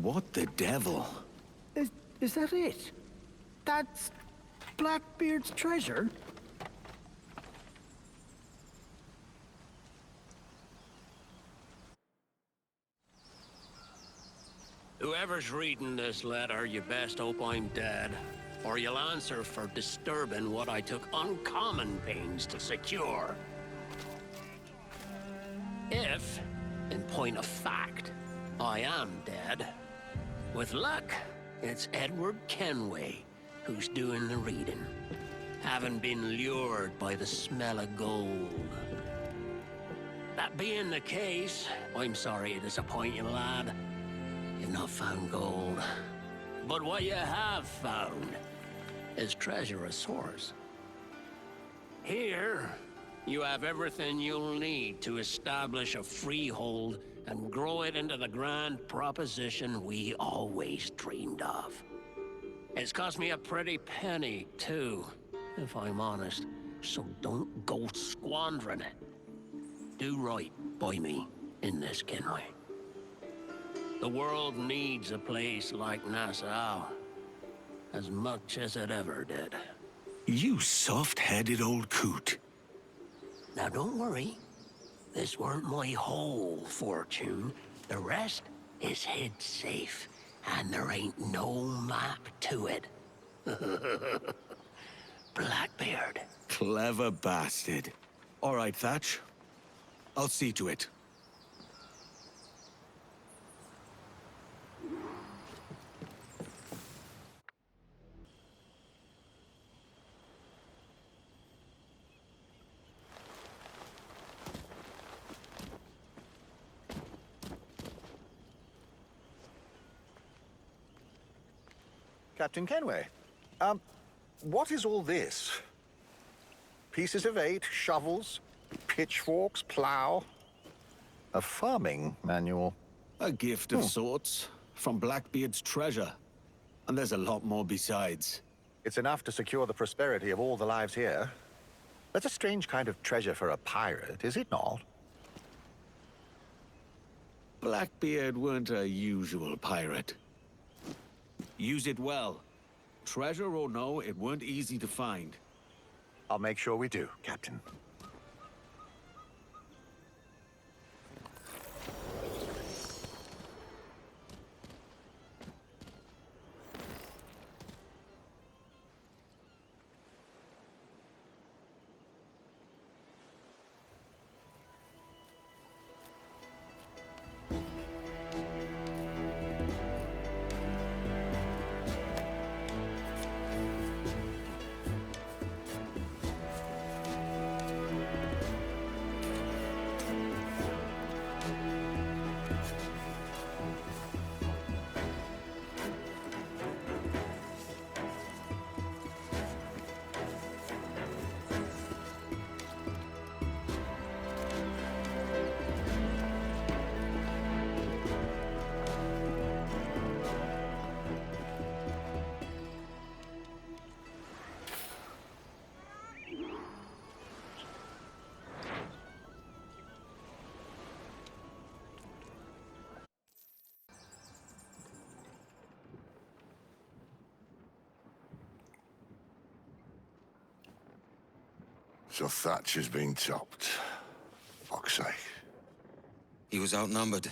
What the devil? Is that it? That's Blackbeard's treasure? Whoever's reading this letter, you best hope I'm dead, or you'll answer for disturbing what I took uncommon pains to secure. If, in point of fact, I am dead, with luck, it's Edward Kenway who's doing the reading, having been lured by the smell of gold. That being the case, I'm sorry to disappoint you, lad. You've not found gold. But what you have found is treasure of sorts. Here, you have everything you'll need to establish a freehold and grow it into the grand proposition we always dreamed of. It's cost me a pretty penny, too, if I'm honest, so don't go squandering it. Do right by me in this, Kenway. The world needs a place like Nassau, as much as it ever did. You soft-headed old coot. Now don't worry, this weren't my whole fortune. The rest is hid safe, and there ain't no map to it. Blackbeard. Clever bastard. All right, Thatch. I'll see to it. Captain Kenway, what is all this? Pieces of 8, shovels, pitchforks, plow. A farming manual. A gift of sorts, from Blackbeard's treasure. And there's a lot more besides. It's enough to secure the prosperity of all the lives here. That's a strange kind of treasure for a pirate, is it not? Blackbeard weren't a usual pirate. Use it well. Treasure or no, it weren't easy to find. I'll make sure we do, Captain. So Thatcher's been topped. Fuck's sake. He was outnumbered.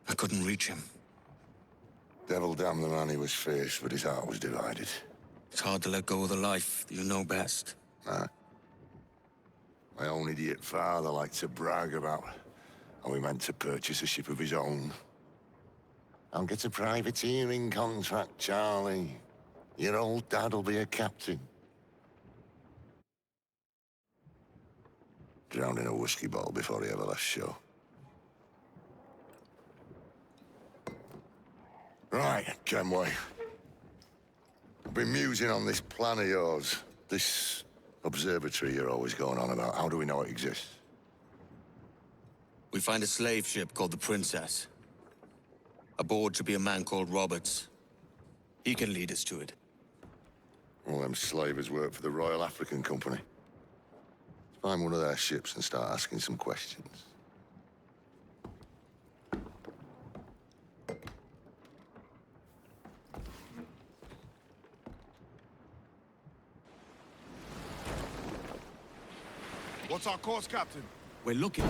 I couldn't reach him. Devil damn the man, he was fierce, but his heart was divided. It's hard to let go of the life you know best. Nah. My own idiot father liked to brag about how he meant to purchase a ship of his own. I'll get a privateering contract, Charlie. Your old dad'll be a captain. Drowned in a whiskey bottle before he ever left shore. Right, Kenway. I've been musing on this plan of yours. This observatory you're always going on about. How do we know it exists? We find a slave ship called the Princess. Aboard should be a man called Roberts. He can lead us to it. All them slavers work for the Royal African Company. Let's find one of their ships and start asking some questions. What's our course, Captain? We're looking.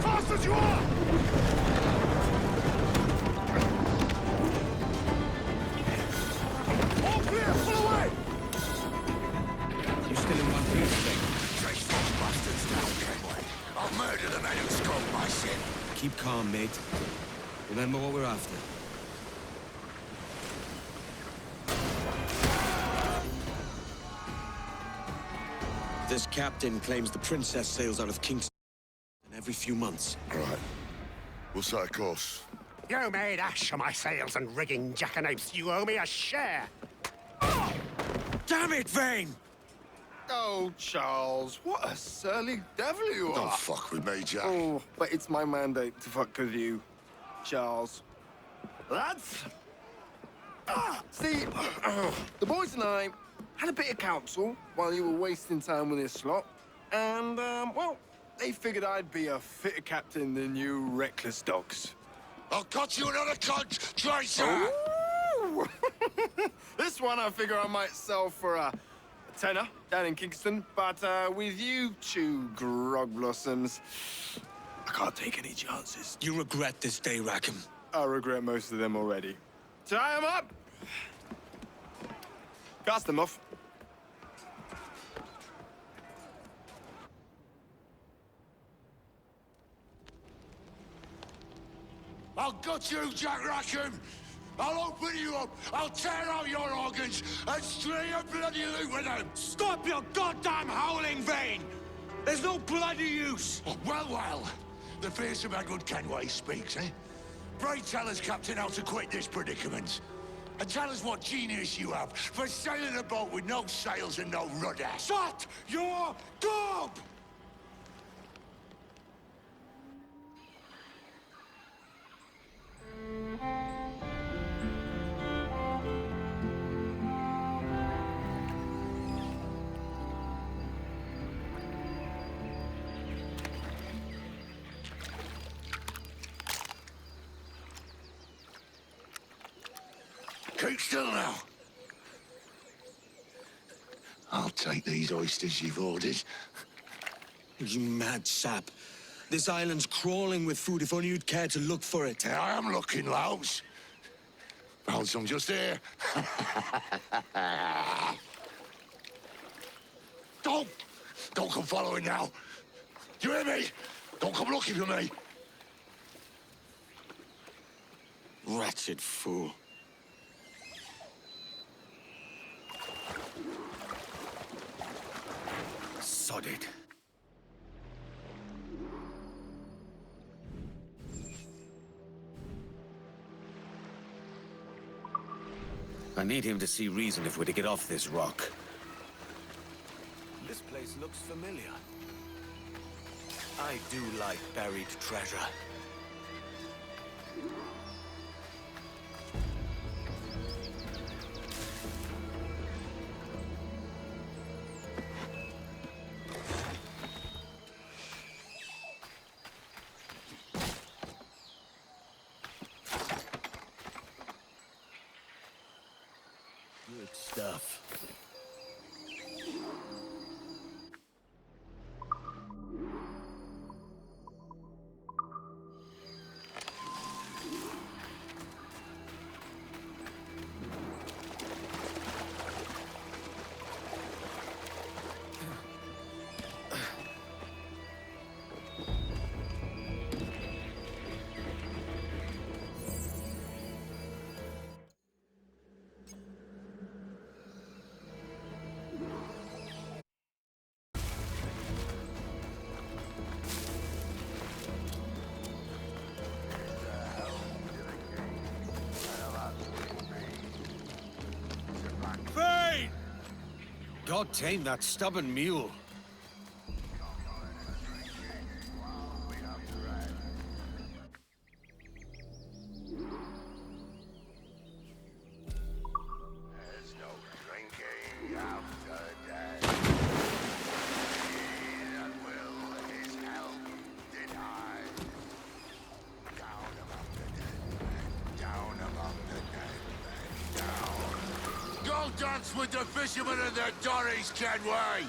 Fast as you are! All clear, pull away! You still in one piece, Vane? Trace those bastards down, Kenway. I'll murder the men who scoped my ship. Keep calm, mate. Remember what we're after. This captain claims the princess sails out of Kingston every few months. All right. We'll set a course. You made ash of my sails and rigging, jackanapes. You owe me a share. Damn it, Vane! Oh, Charles, what a surly devil you Don't are. fuck with me, Jack. Oh, but it's my mandate to fuck with you, Charles. Lads! See, the boys and I had a bit of counsel while you were wasting time with this slot. And, well, they figured I'd be a fitter captain than you reckless dogs. I'll cut you another cunt, Tracer! Ooh. This one I figure I might sell for a tenner down in Kingston, but with you two grog blossoms, I can't take any chances. You regret this day, Rackham. I regret most of them already. Tie them up! Cast them off. I'll gut you, Jack Rackham! I'll open you up, I'll tear out your organs, and string your bloody loot with them! Stop your goddamn howling, Vane! There's no bloody use! Oh, well, the fearsome Edward Kenway speaks, eh? Pray tell us, Captain, how to quit this predicament. And tell us what genius you have for sailing a boat with no sails and no rudder. Shut your gob! Keep still now. I'll take these oysters you've ordered. You mad sap. This island's crawling with food if only you'd care to look for it. I am looking, Louse. Found some just here. Don't come following now. You hear me? Don't come looking for me. Wretched fool. Sod it. I need him to see reason if we're to get off this rock. This place looks familiar. I do like buried treasure. Good stuff. Vane! God tame that stubborn mule. There's no drinking after death. He that will his help deny. Down among the dead men, down among the dead men, down. No dance with the fishermen and their dories, Kenway!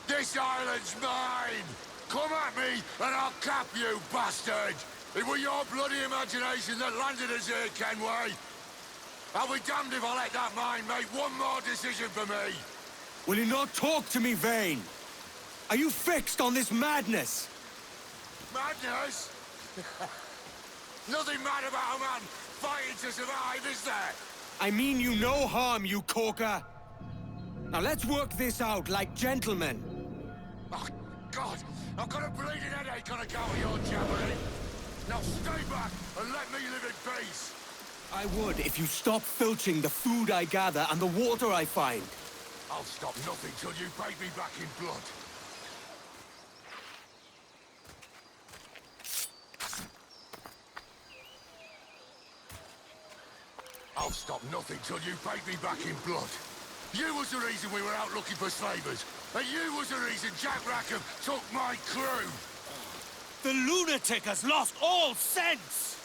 This island's mine! Come at me, and I'll cap you, bastard! It was your bloody imagination that landed us here, Kenway! I'll be damned if I let that mind make one more decision for me! Will you not talk to me, Vane? Are you fixed on this madness? Madness? Nothing mad about a man fighting to survive, is there? I mean you no harm, you corker. Now let's work this out like gentlemen. Oh, God! I've got a bleeding headache on account of your jabbering! Now stay back and let me live in peace! I would if you stop filching the food I gather and the water I find. I'll stop nothing till you pay me back in blood. I'll stop nothing till you pay me back in blood. You was the reason we were out looking for slavers, and you was the reason Jack Rackham took my crew. The lunatic has lost all sense!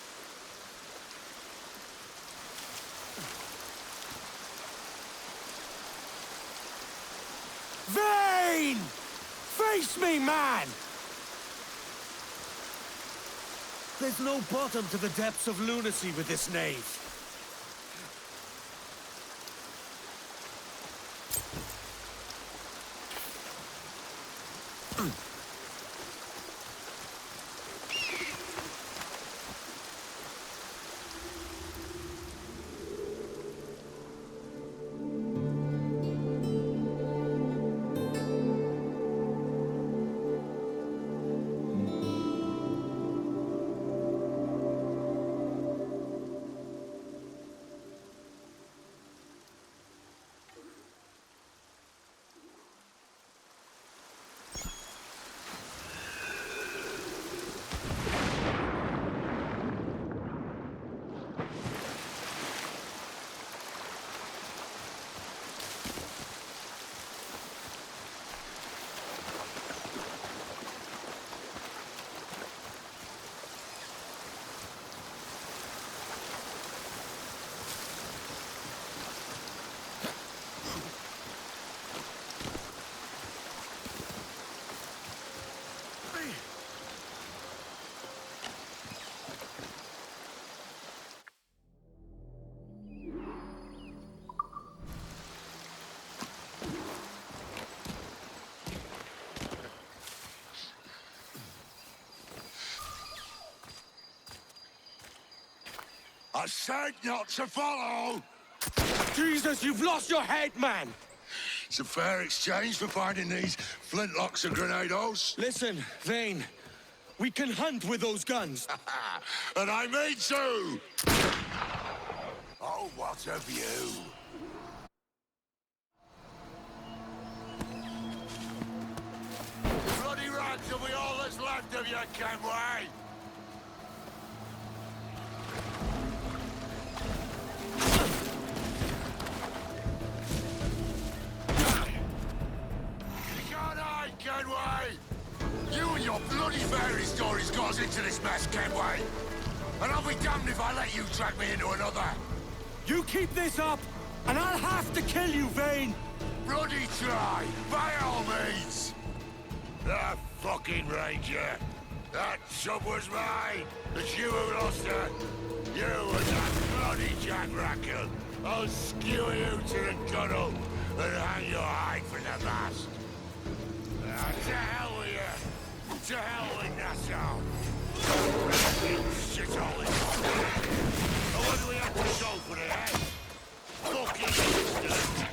Vane! Face me, man! There's no bottom to the depths of lunacy with this knave. I said not to follow! Jesus, you've lost your head, man! It's a fair exchange for finding these flintlocks and grenados. Listen, Vane. We can hunt with those guns. And I mean to! Oh, what a view! Bloody rags will be all that's left of you, Kenway! Kenway! You and your bloody fairy stories got us into this mess, Kenway! And I'll be damned if I let you drag me into another! You keep this up, and I'll have to kill you, Vane! Bloody try, by all means! That fucking ranger! That sub was mine! It's you who lost her! You and that bloody Jack Rackham! I'll skewer you to the gunnel and hang your hide from the mast! To hell with you! To hell with Nassau! You shithole! What do we have to show for the head? Fucking instant!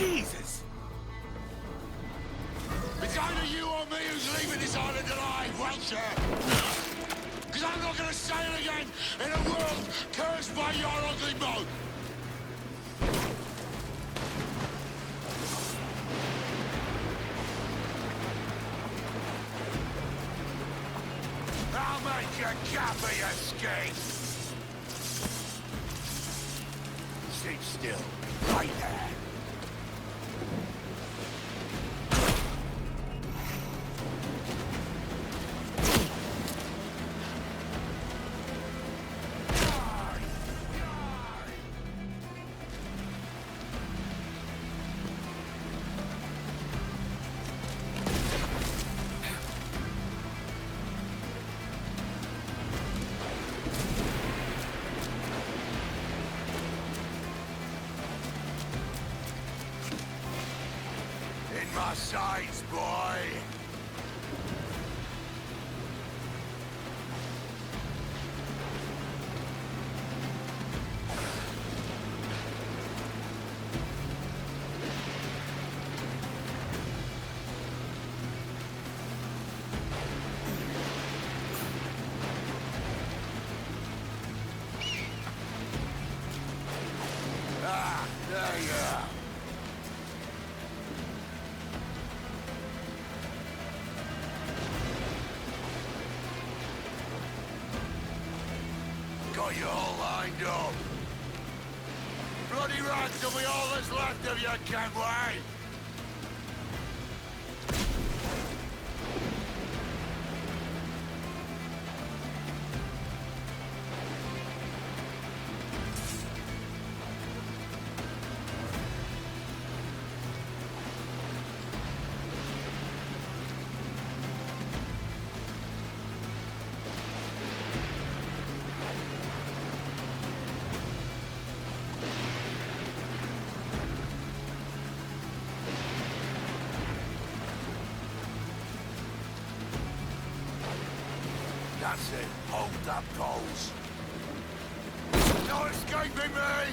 Jesus! It's either you or me who's leaving this island alive, Welcher! Because I'm not gonna sail again in a world cursed by your ugly boat! I'll make you gappy, you skate! Sit still, right there. My sights, boy! Ah, there you are. Got you all lined up. Bloody rats will be all that's left of you, Kenway! That's it. Hold that pose. No escaping me!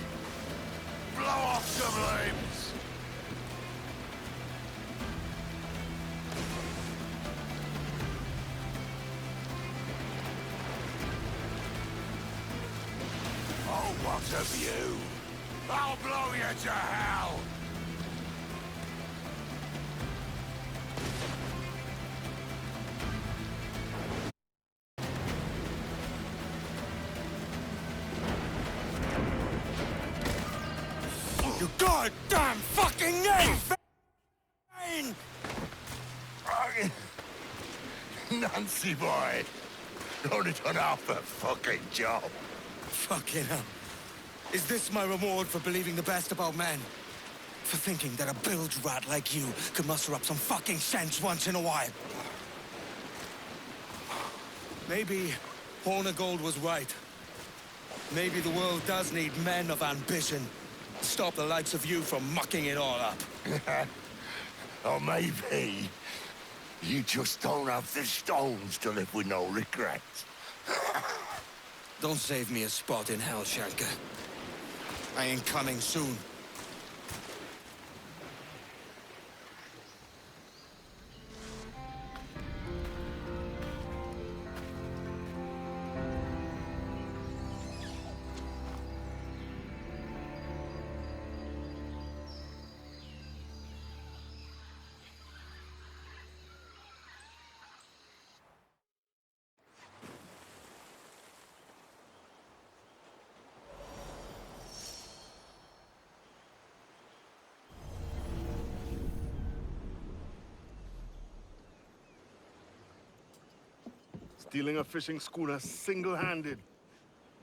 Blow off some limbs! Oh, what a view! I'll blow you to hell! You goddamn fucking name! Nancy boy! Only done half the fucking job. Fucking hell. Is this my reward for believing the best about men? For thinking that a bilge rat like you could muster up some fucking sense once in a while? Maybe Horn of Gold was right. Maybe the world does need men of ambition. Stop the likes of you from mucking it all up. Or maybe you just don't have the stones to live with no regrets. Don't save me a spot in hell, Shanka. I ain't coming soon. Stealing a fishing schooner single-handed.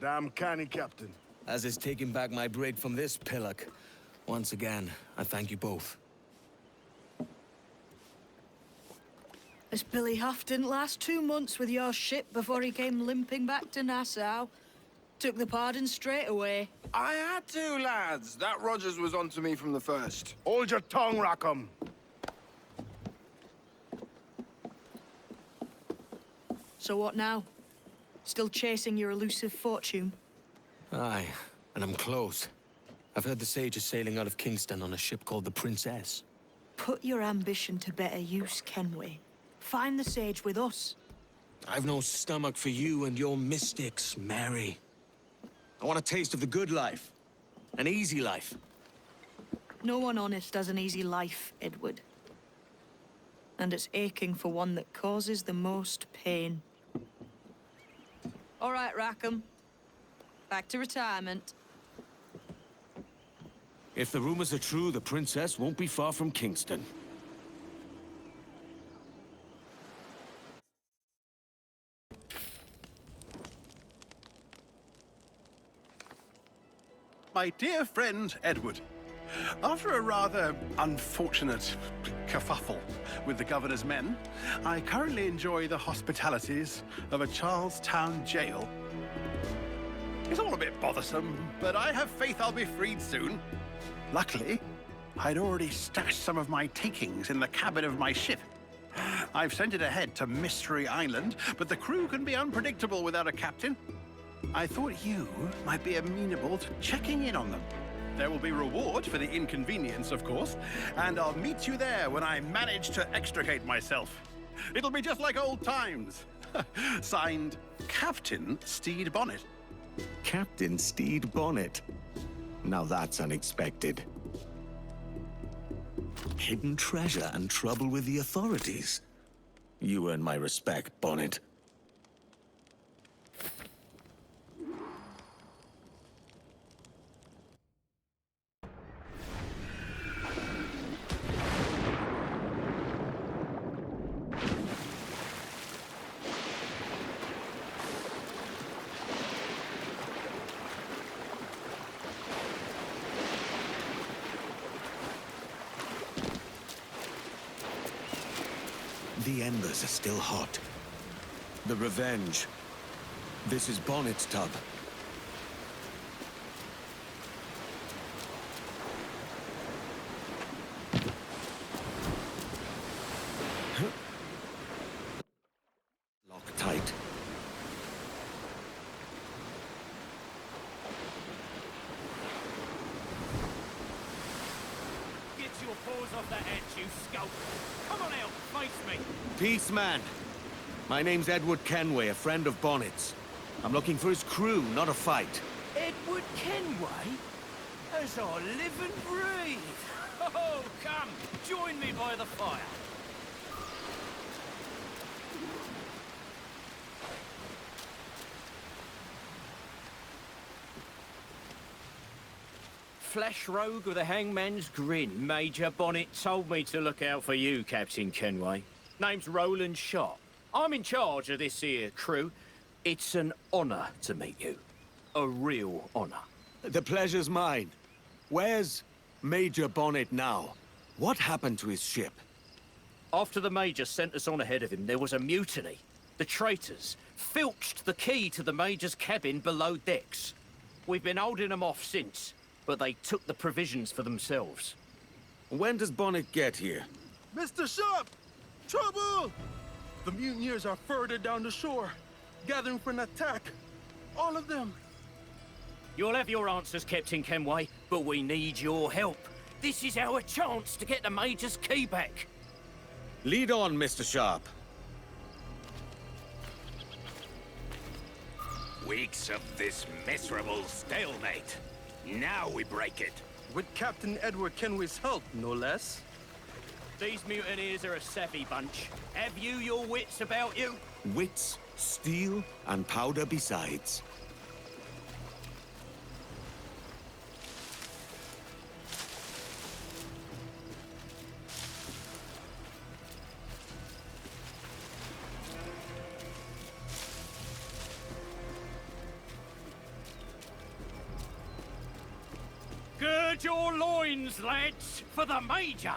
Damn canny, Captain. As is taking back my brig from this pillock. Once again, I thank you both. This Billy Huff didn't last 2 months with your ship before he came limping back to Nassau. Took the pardon straight away. I had to, lads. That Rogers was onto me from the first. Hold your tongue, Rackham. So what now? Still chasing your elusive fortune? Aye, and I'm close. I've heard the Sage is sailing out of Kingston on a ship called the Princess. Put your ambition to better use, Kenway. Find the Sage with us. I've no stomach for you and your mystics, Mary. I want a taste of the good life. An easy life. No one honest has an easy life, Edward. And it's aching for one that causes the most pain. All right, Rackham. Back to retirement. If the rumors are true, the princess won't be far from Kingston. My dear friend, Edward. After a rather unfortunate kerfuffle with the governor's men, I currently enjoy the hospitalities of a Charlestown jail. It's all a bit bothersome, but I have faith I'll be freed soon. Luckily, I'd already stashed some of my takings in the cabin of my ship. I've sent it ahead to Mystery Island, but the crew can be unpredictable without a captain. I thought you might be amenable to checking in on them. There will be reward for the inconvenience, of course, and I'll meet you there when I manage to extricate myself. It'll be just like old times. Signed, Captain Steed Bonnet. Captain Steed Bonnet. Now that's unexpected. Hidden treasure and trouble with the authorities. You earn my respect, Bonnet. The embers are still hot. The Revenge. This is Bonnet's tub. Lock tight. Get your paws off that edge, you scout! Come on out, face me! Peace, man. My name's Edward Kenway, a friend of Bonnet's. I'm looking for his crew, not a fight. Edward Kenway? As I live and breathe! Oh, come, join me by the fire. Flesh rogue with a hangman's grin. Major Bonnet told me to look out for you, Captain Kenway. Name's Roland Sharp. I'm in charge of this here crew. It's an honor to meet you. A real honor. The pleasure's mine. Where's Major Bonnet now? What happened to his ship? After the Major sent us on ahead of him, there was a mutiny. The traitors filched the key to the Major's cabin below decks. We've been holding them off since, but they took the provisions for themselves. When does Bonnet get here? Mr. Sharp! Trouble! The mutineers are further down the shore, gathering for an attack. All of them. You'll have your answers, Captain Kenway, but we need your help. This is our chance to get the Major's key back. Lead on, Mr. Sharp. Weeks of this miserable stalemate. Now we break it. With Captain Edward Kenway's help, no less. These mutineers are a savvy bunch. Have you your wits about you? Wits, steel, and powder besides. Gird your loins, lads, for the Major!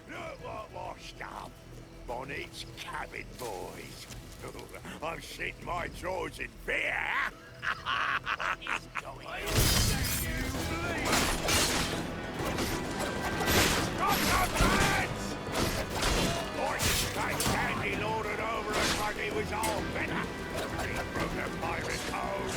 Look what washed up. Bonnet's cabin boys. I'm sitting my jaws in beer. What is going on? Drop the lads! Boys like candy lorded over us like it was all better. He broke the pirate code.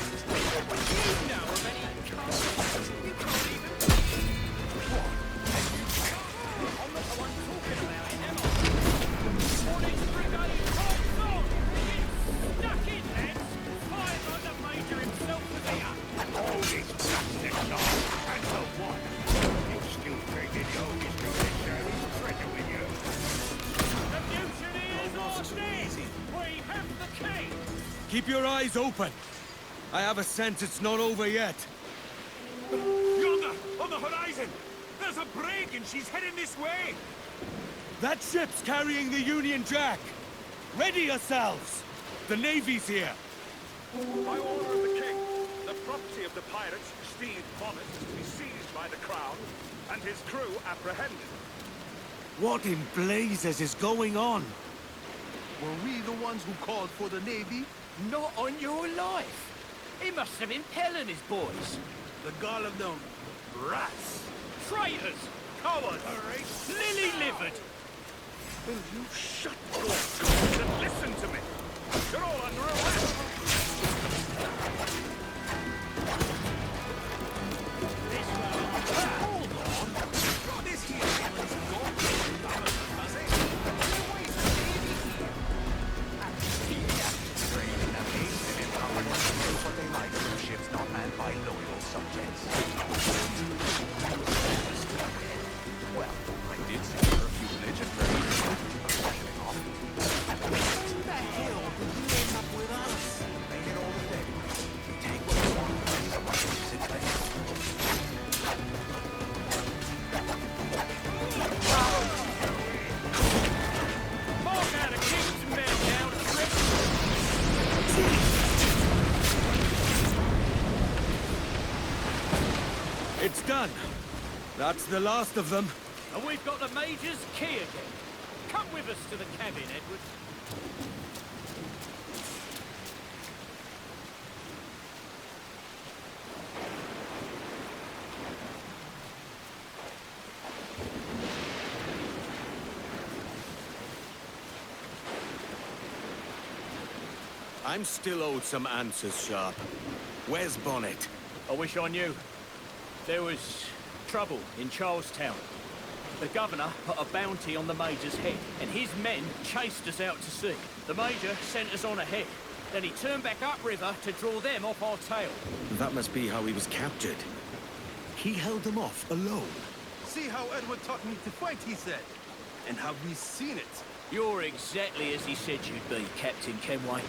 Keep your eyes open. I have a sense it's not over yet. Yonder, on the horizon! There's a brig and she's heading this way! That ship's carrying the Union Jack. Ready yourselves. The Navy's here. By order of the king, the property of the pirates, Steve Bonnet, is to be seized by the crown and his crew apprehended. What in blazes is going on? Were we the ones who called for the Navy? Not on your life. He must have been pelling his boys. The gall of them rats! Traitors! Cowards! Lily-livered! Will you shut your doors and listen to me? You're all under arrest! Hold on! Got this here gallons of gold. What they like from ships not manned by loyal subjects. Well, I did secure a few religious rationing off. Who the hell did you end up with us? Make it all the day. Take what you want, sit back. Mark out a king's men down a trip. It's done. That's the last of them. And we've got the Major's key again. Come with us to the cabin, Edward. I'm still owed some answers, Sharp. Where's Bonnet? I wish I knew. There was trouble in Charlestown. The governor put a bounty on the Major's head, and his men chased us out to sea. The Major sent us on ahead. Then he turned back upriver to draw them off our tail. That must be how he was captured. He held them off alone. See how Edward taught me to fight, he said. And have we seen it? You're exactly as he said you'd be, Captain Kenway.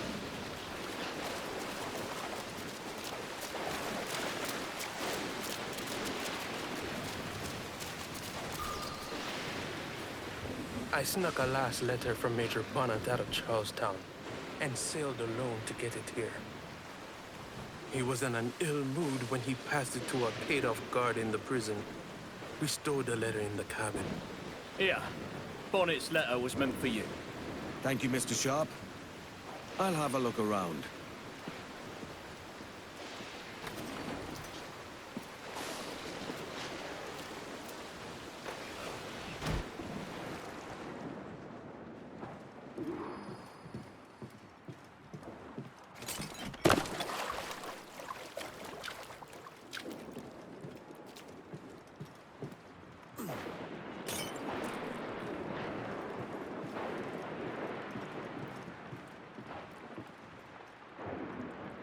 I snuck a last letter from Major Bonnet out of Charlestown and sailed alone to get it here. He was in an ill mood when he passed it to a paid-off guard in the prison. We stowed the letter in the cabin. Here. Bonnet's letter was meant for you. Thank you, Mr. Sharp. I'll have a look around.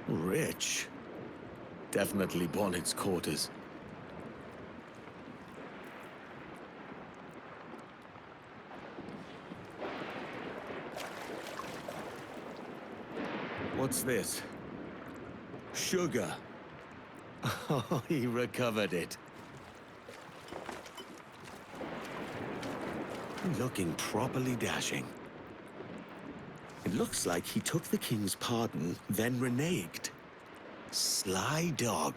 Rich. Definitely Bonnet's quarters. What's this? Sugar. Oh, he recovered it. Looking properly dashing. It looks like he took the king's pardon, then reneged. Sly dog.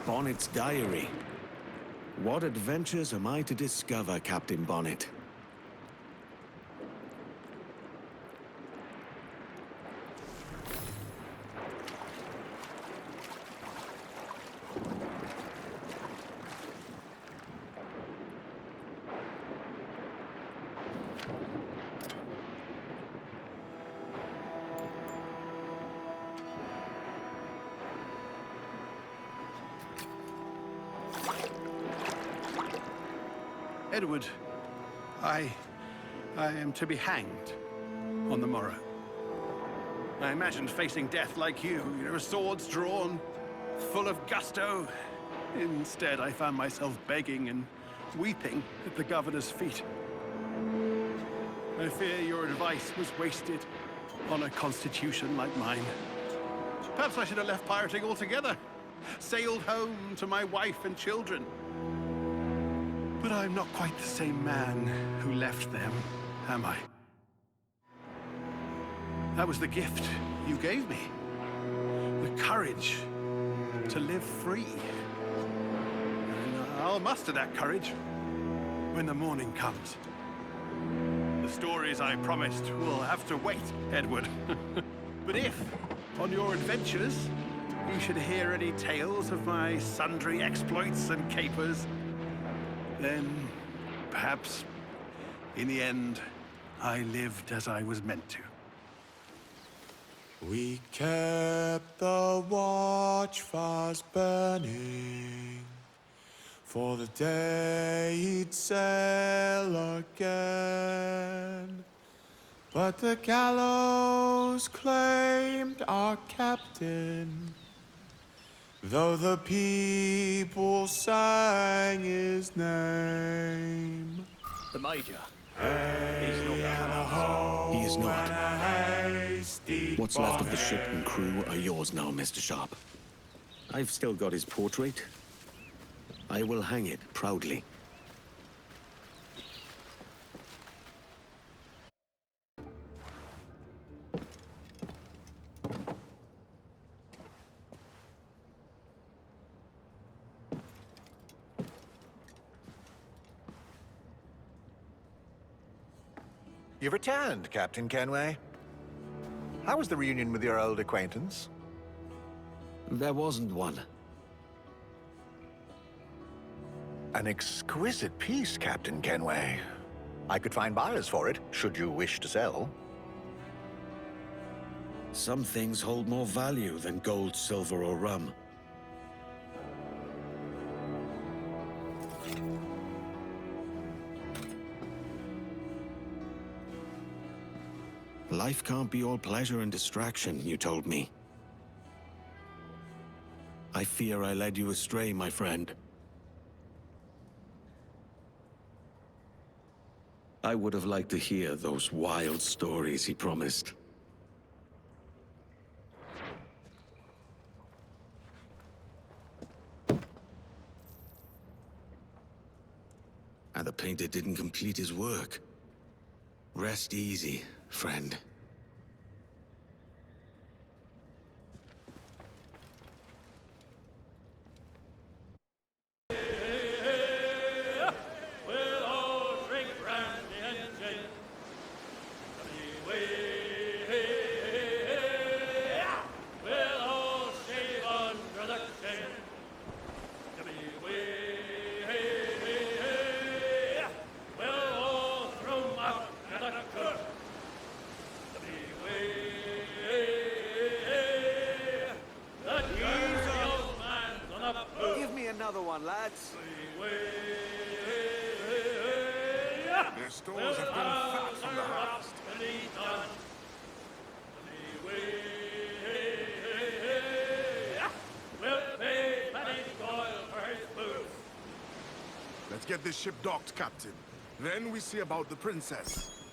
Bonnet's diary. What adventures am I to discover, Captain Bonnet? Edward, I am to be hanged on the morrow. I imagined facing death like you, swords drawn, full of gusto. Instead, I found myself begging and weeping at the governor's feet. I fear your advice was wasted on a constitution like mine. Perhaps I should have left pirating altogether, sailed home to my wife and children. But I'm not quite the same man who left them, am I? That was the gift you gave me. The courage to live free. And I'll muster that courage when the morning comes. The stories I promised will have to wait, Edward. But if, on your adventures, you should hear any tales of my sundry exploits and capers, then perhaps, in the end, I lived as I was meant to. We kept the watch fast burning for the day he'd sail again. But the gallows claimed our captain, though the people sang his name. The Major. He is not. What's left of the ship and crew are yours now, Mr. Sharp. I've still got his portrait. I will hang it proudly. You've returned, Captain Kenway. How was the reunion with your old acquaintance? There wasn't one. An exquisite piece, Captain Kenway. I could find buyers for it, should you wish to sell. Some things hold more value than gold, silver, or rum. Life can't be all pleasure and distraction, you told me. I fear I led you astray, my friend. I would have liked to hear those wild stories he promised. And the painter didn't complete his work. Rest easy, friend. lads. Their stores have been fat from the harvest. Let's get this ship docked, Captain. Then we see about the princess.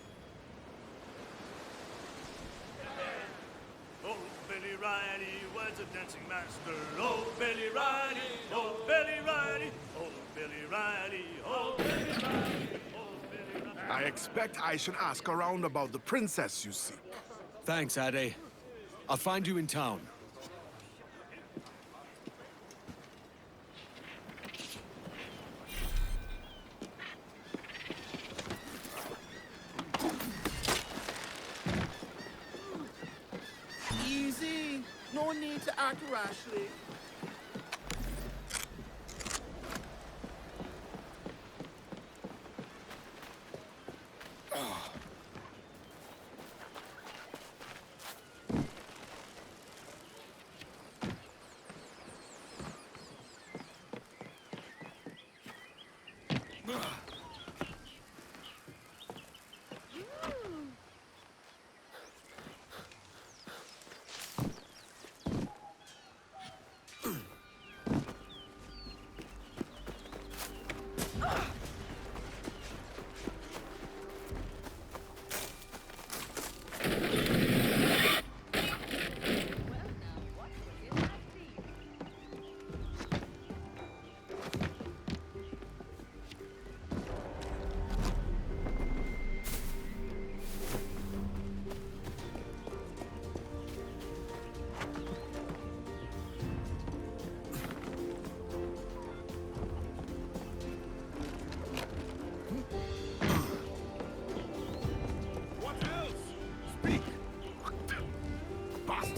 Oh, Billy Riley was a dancing master. Oh, Billy Riley, oh, Billy Riley, oh, Billy Riley, oh, Billy Riley, oh, Billy Riley. I expect I should ask around about the princess you seek. Thanks, Ade. I'll find you in town. Easy. No need to act rashly.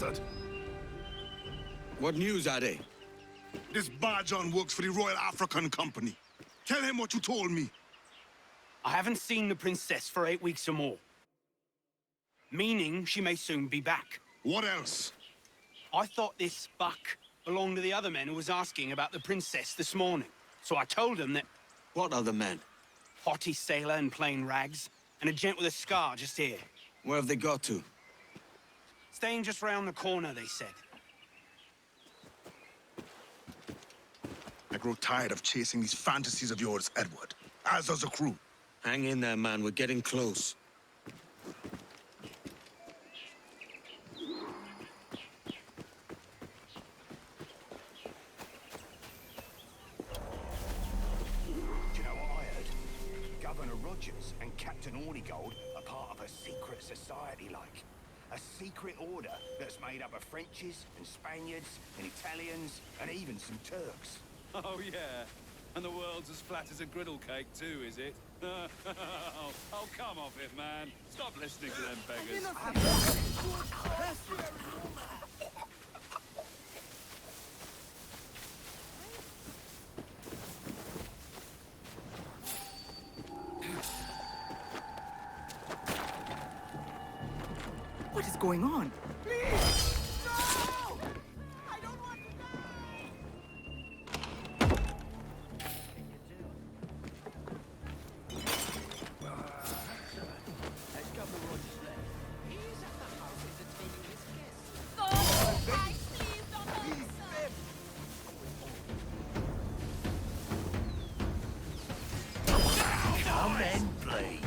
bastard. What news, Ade? This Barjon works for the Royal African Company. Tell him what you told me. I haven't seen the princess for 8 weeks or more. Meaning she may soon be back. What else? I thought this buck belonged to the other men who was asking about the princess this morning. So I told him that... What other men? Haughty sailor in plain rags, and a gent with a scar just here. Where have they got to? Staying just round the corner, they said. I grow tired of chasing these fantasies of yours, Edward. As does the crew. Hang in there, man. We're getting close. And Captain Hornigold are part of a secret society, like. A secret order that's made up of Frenchies and Spaniards and Italians and even some Turks. Oh, yeah. And the world's as flat as a griddle cake, too, is it? Oh, come off it, man. Stop listening to them beggars. What is going on? Come and bleed.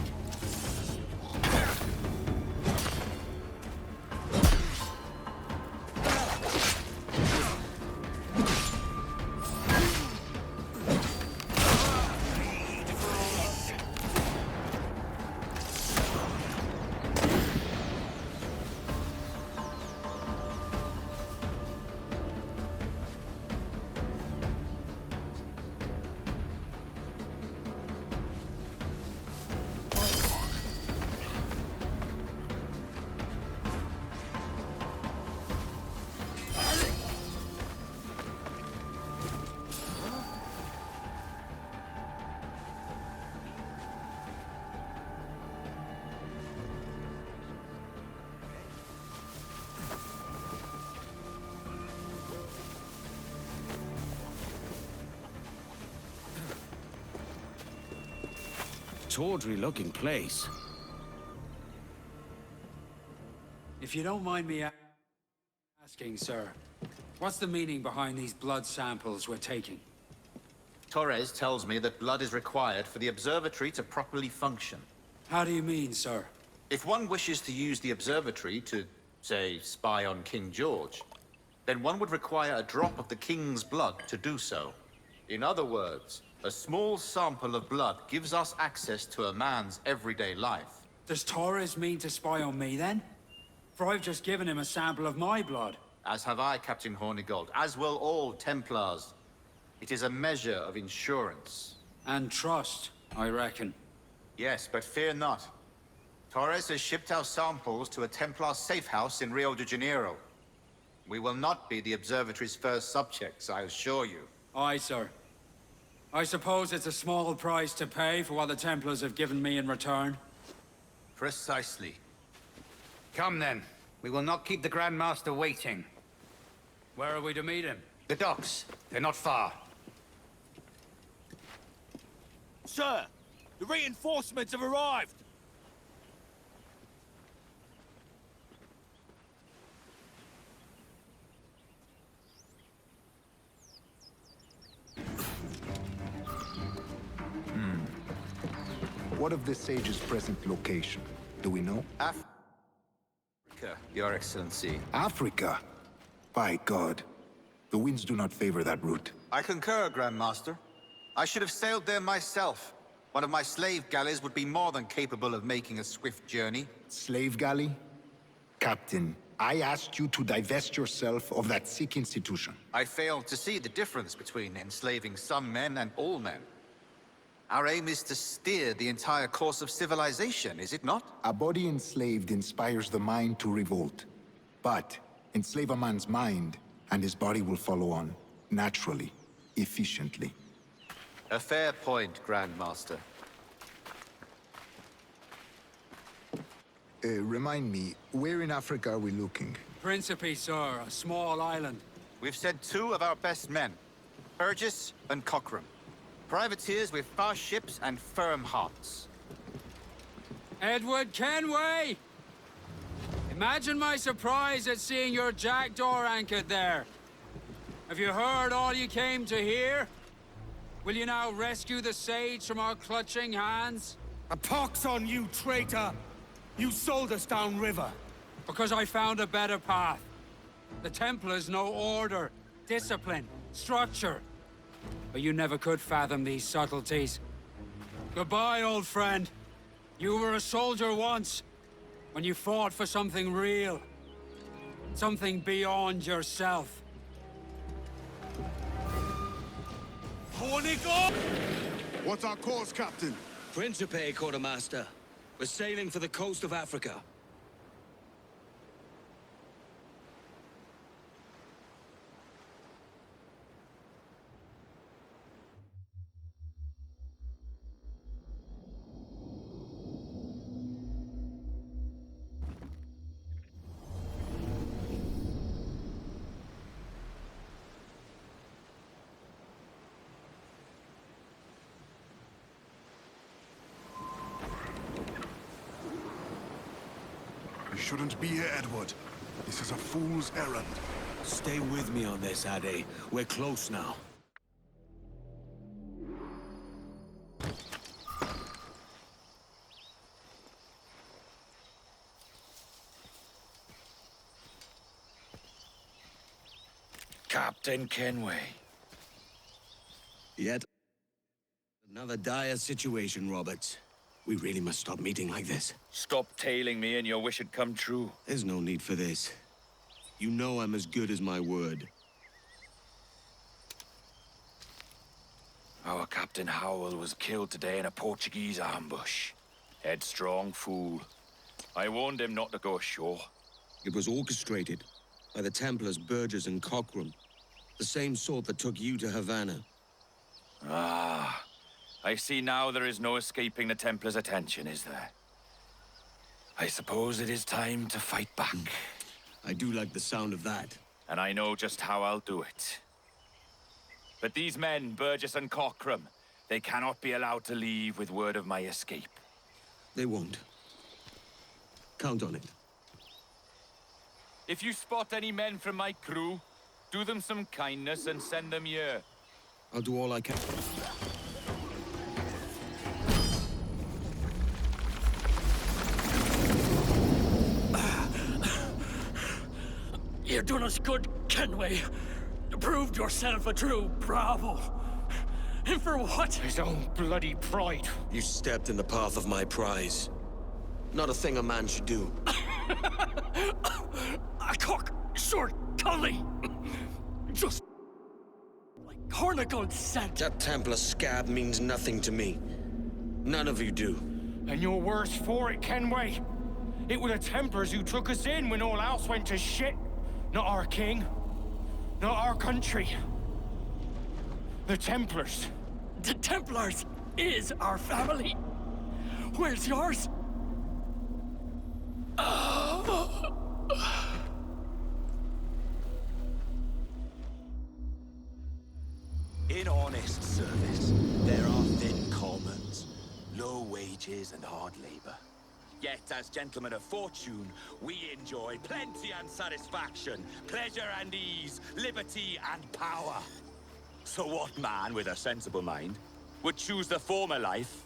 Tawdry-looking place. If you don't mind me asking, sir, what's the meaning behind these blood samples we're taking? Torres tells me that blood is required for the observatory to properly function. How do you mean, sir? If one wishes to use the observatory to, say, spy on King George, then one would require a drop of the king's blood to do so. In other words, a small sample of blood gives us access to a man's everyday life. Does Torres mean to spy on me, then? For I've just given him a sample of my blood. As have I, Captain Hornigold, as will all Templars. It is a measure of insurance. And trust, I reckon. Yes, but fear not. Torres has shipped our samples to a Templar safe house in Rio de Janeiro. We will not be the observatory's first subjects, I assure you. Aye, sir. I suppose it's a small price to pay for what the Templars have given me in return. Precisely. Come then. We will not keep the Grand Master waiting. Where are we to meet him? The docks. They're not far. Sir, the reinforcements have arrived. What of the sage's present location? Do we know? Africa, Your Excellency. Africa? By God. The winds do not favor that route. I concur, Grand Master. I should have sailed there myself. One of my slave galleys would be more than capable of making a swift journey. Slave galley? Captain, I asked you to divest yourself of that sick institution. I failed to see the difference between enslaving some men and all men. Our aim is to steer the entire course of civilization, is it not? A body enslaved inspires the mind to revolt. But Enslave a man's mind, and his body will follow on, naturally, efficiently. A fair point, Grandmaster. Remind me, where in Africa are we looking? Principe, sir, a small island. We've sent 2 of our best men, Burgess and Cockram. Privateers with fast ships and firm hearts. Edward Kenway! Imagine my surprise at seeing your jackdaw anchored there. Have you heard all you came to hear? Will you now rescue the sage from our clutching hands? A pox on you, traitor! You sold us downriver. Because I found a better path. The Templars know order, discipline, structure. But you never could fathom these subtleties. Goodbye, old friend. You were a soldier once, when you fought for something real. Something beyond yourself. What's our course, Captain? Principe, Quartermaster. We're sailing for the coast of Africa. You shouldn't be here, Edward. This is a fool's errand. Stay with me on this, Ade. We're close now. Captain Kenway. Yet another dire situation, Roberts. We really must stop meeting like this. Stop tailing me and your wish had come true. There's no need for this. You know I'm as good as my word. Our Captain Howell was killed today in a Portuguese ambush. Headstrong fool. I warned him not to go ashore. It was orchestrated by the Templars Burgess and Cockram. The same sort that took you to Havana. Ah, I see now there is no escaping the Templars' attention, is there? I suppose it is time to fight back. I do like the sound of that. And I know just how I'll do it. But these men, Burgess and Cockram, they cannot be allowed to leave with word of my escape. They won't. Count on it. If you spot any men from my crew, do them some kindness and send them here. I'll do all I can. You done us good, Kenway. You proved yourself a true bravo. And for what? His own bloody pride. You stepped in the path of my prize. Not a thing a man should do. A cock short collie. Just like Hornigold said. That Templar scab means nothing to me. None of you do. And you're worse for it, Kenway. It were the Templars who took us in when all else went to shit. Not our king. Not our country. The Templars. The Templars is our family. Where's yours? In honest service, there are thin commons, low wages and hard labor. Yet, as gentlemen of fortune, we enjoy plenty and satisfaction, pleasure and ease, liberty and power. So what man with a sensible mind would choose the former life,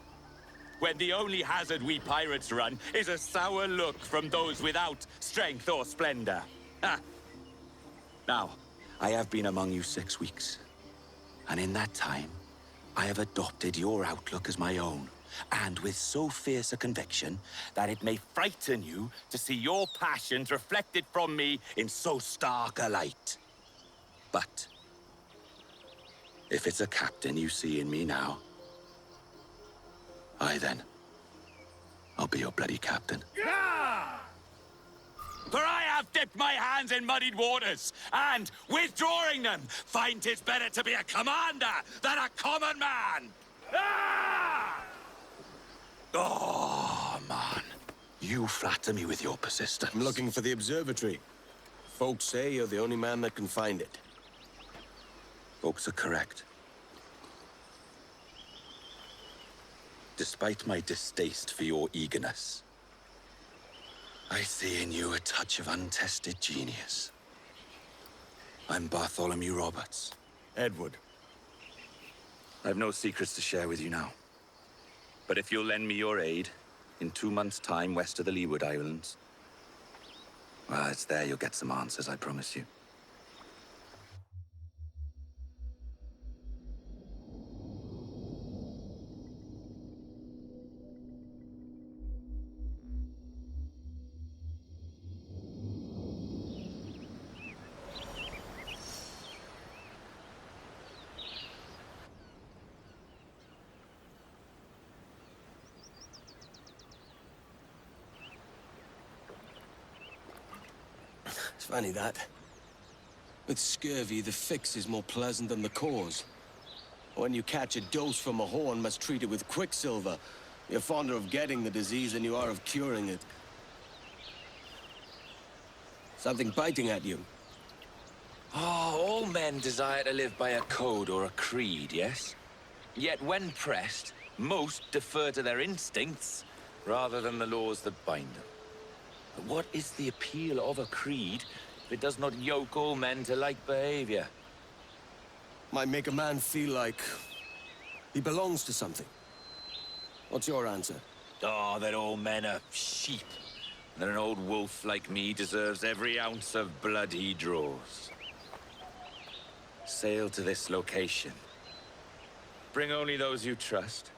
when the only hazard we pirates run is a sour look from those without strength or splendor? Ha! Now, I have been among you 6 weeks. And in that time, I have adopted your outlook as my own, and with so fierce a conviction that it may frighten you to see your passions reflected from me in so stark a light. But if it's a captain you see in me now, aye then, I'll be your bloody captain. For I have dipped my hands in muddied waters, and, withdrawing them, find 'tis better to be a commander than a common man! Ah! Oh, man. You flatter me with your persistence. I'm looking for the observatory. Folks say you're the only man that can find it. Folks are correct. Despite my distaste for your eagerness, I see in you a touch of untested genius. I'm Bartholomew Roberts. Edward. I have no secrets to share with you now. But if you'll lend me your aid, in 2 months' time west of the Leeward Islands, well, it's there you'll get some answers, I promise you. It's funny that. With scurvy, the fix is more pleasant than the cause. When you catch a dose from a horn, must treat it with quicksilver. You're fonder of getting the disease than you are of curing it. Something biting at you. Oh, all men desire to live by a code or a creed, yes? Yet when pressed, most defer to their instincts rather than the laws that bind them. But what is the appeal of a creed if it does not yoke all men to like behavior? Might make a man feel like he belongs to something. What's your answer? Oh, that all men are sheep. And that an old wolf like me deserves every ounce of blood he draws. Sail to this location. Bring only those you trust.